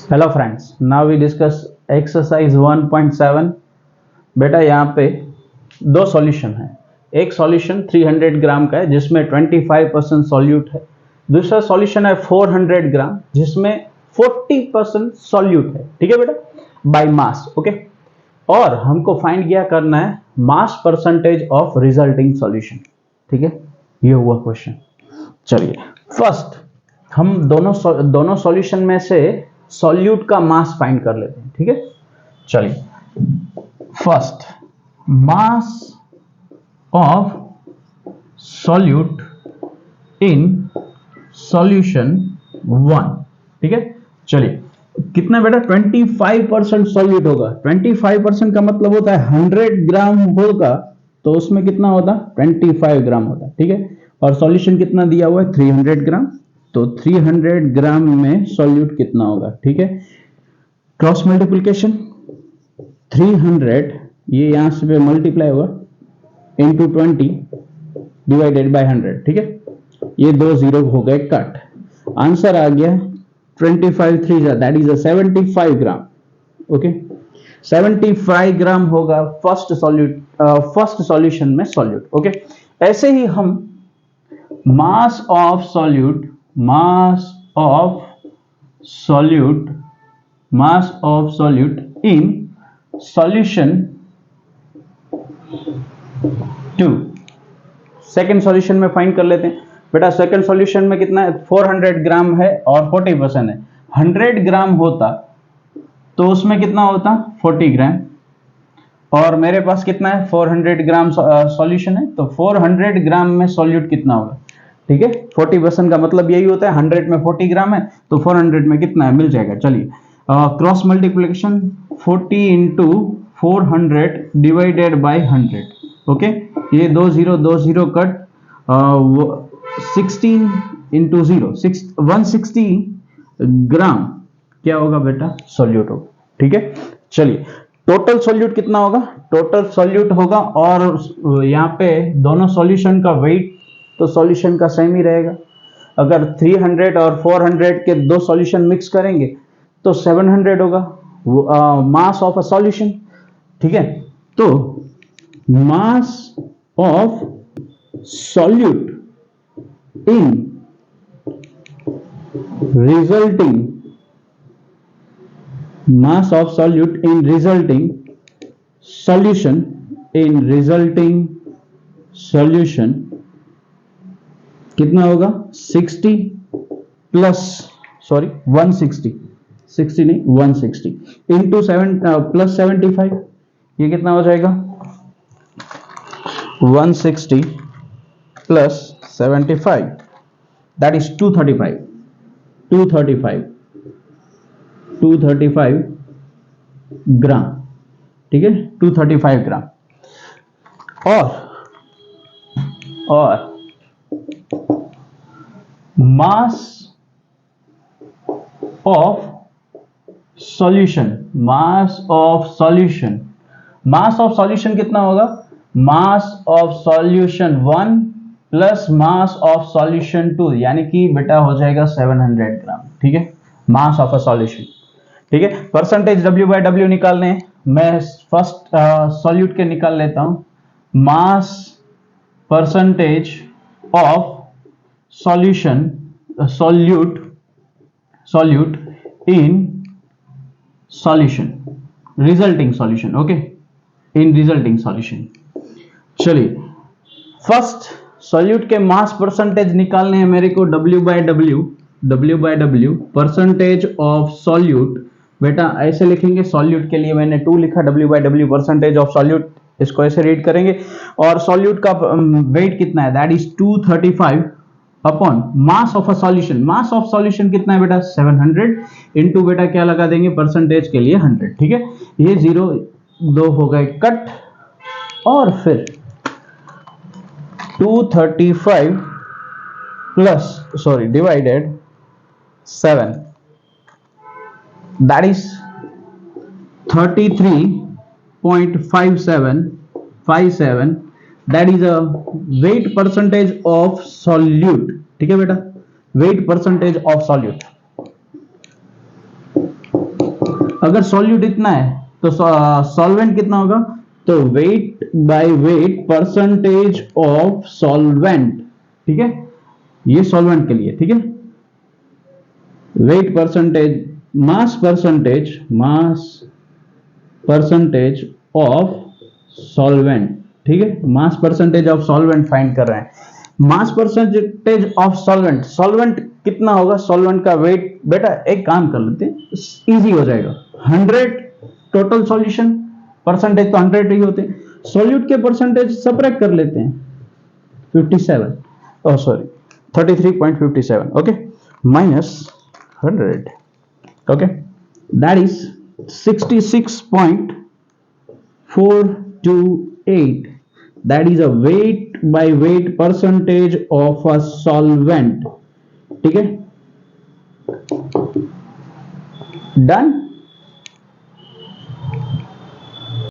Hello friends, now we discuss exercise 1.7। बेटा यहाँ पे दो सॉल्यूशन है। एक सॉल्यूशन 300 ग्राम का है जिसमें 25% सॉल्यूट है। दूसरा सॉल्यूशन है 400 ग्राम जिसमें 40% सॉल्यूट है। ठीक है बेटा, बाय मास। ओके, और हमको फाइंड किया करना है मास परसेंटेज ऑफ रिजल्टिंग सॉल्यूशन। ठीक है, ये हुआ क्वेश्चन। चलिए, फर्स्ट हम दोनों सॉल्यूशन में से सॉल्यूट का मास फाइंड कर लेते हैं। ठीक है, चलिए, first mass of solute in solution 1। ठीक है, चलिए, कितना बेटा 25% सॉल्यूट होगा। 25% का मतलब होता है 100 ग्राम होगा तो उसमें कितना होता, 25 ग्राम होता। ठीक है, और सॉल्यूशन कितना दिया हुआ है, 300 ग्राम। तो 300 ग्राम में सॉल्यूट कितना होगा। ठीक है, क्रॉस मल्टीप्लिकेशन 300, ये यहां से मल्टीप्लाई होगा इंटू 20 डिवाइडेड बाय 100। ठीक है, ये दो जीरो हो गए कट, आंसर आ गया 25 3 दैट इज 75 ग्राम। ओके, 75 ग्राम होगा फर्स्ट सॉल्यूशन में सॉल्यूट। ओके, ऐसे ही हम mass of solute in solution 2 second solution में फाइंड कर लेते हैं। बेटा सेकेंड सॉल्यूशन में कितना है, 400 ग्राम है और 40% है। 100 ग्राम होता तो उसमें कितना होता, 40 ग्राम, और मेरे पास कितना है 400 ग्राम सॉल्यूशन है, तो 400 ग्राम में सॉल्यूट कितना होगा। ठीक है, 40% का मतलब यही होता है 100 में 40 ग्राम है तो 400 में कितना है, मिल जाएगा। चलिए, cross multiplication 40 into 400 divided by 100। Okay, ये दो जीरो कट, 16 इंटू 0 160 ग्राम क्या होगा बेटा, सॉल्यूट होगा। ठीक है, चलिए, टोटल सॉल्यूट कितना होगा, टोटल सॉल्यूट होगा, और यहाँ पे दोनों सॉल्यूशन का वेट तो सॉल्यूशन का सेम ही रहेगा। अगर 300 और 400 के दो सॉल्यूशन मिक्स करेंगे तो 700 होगा मास ऑफ अ सॉल्यूशन। ठीक है, तो mass of solute in resulting mass of solute in resulting solution कितना होगा, 60 प्लस 160 नहीं 160 इंटू 7 प्लस 75, ये कितना हो जाएगा 160 प्लस 75 दैट इज 235 ग्राम। ठीक है, 235 ग्राम। और मास ऑफ सॉल्यूशन कितना होगा, mass of solution 1 plus mass of solution 2, यानी कि बेटा हो जाएगा 700 ग्राम। ठीक है, मास ऑफ अ सॉल्यूशन। ठीक है, परसेंटेज W बाय W निकालने हैं। मैं फर्स्ट सॉल्यूट के निकाल लेता हूं, mass percentage of solute in solution resulting solution. Okay, in resulting solution. चलिए, फर्स्ट सॉल्यूट के मास परसेंटेज निकालने हैं मेरे को, W by W percentage of solute. बेटा ऐसे लिखेंगे, सॉल्यूट के लिए मैंने 2 लिखा, W by W percentage of solute, इसको ऐसे रीड करेंगे। और सॉल्यूट का वेट कितना है, that is 235 upon mass of a solution. Mass of solution कितना है बेटा, 700 इंटू बेटा क्या लगा देंगे परसेंटेज के लिए 100। ठीक है, ये 0 2 हो गए कट, और फिर 235 divided 7 that is 33.57 that is a weight percentage of solute। ठीक है बेटा, weight percentage of solute। अगर सॉल्यूट इतना है तो सॉल्वेंट कितना होगा, तो weight by weight percentage of solvent, ठीक है, ये सॉल्वेंट के लिए, ठीक है, wait percentage, mass percentage of solvent, ठीक है, मास परसेंटेज ऑफ सॉल्वेंट फाइंड कर रहे हैं। मास परसेंटेज ऑफ सॉल्वेंट, सॉल्वेंट कितना होगा, सॉल्वेंट का वेट, बेटा एक काम कर लेते हैं, इजी हो जाएगा, 100 टोटल सॉल्यूशन, परसेंटेज तो 100 ही होते हैं, सॉल्यूट के परसेंटेज सब्ट्रैक्ट कर लेते हैं, 57, oh sorry 33.57, okay, minus 100, okay, that is 66.428, that is a weight by weight percentage of a solvent, ठीक है, डन।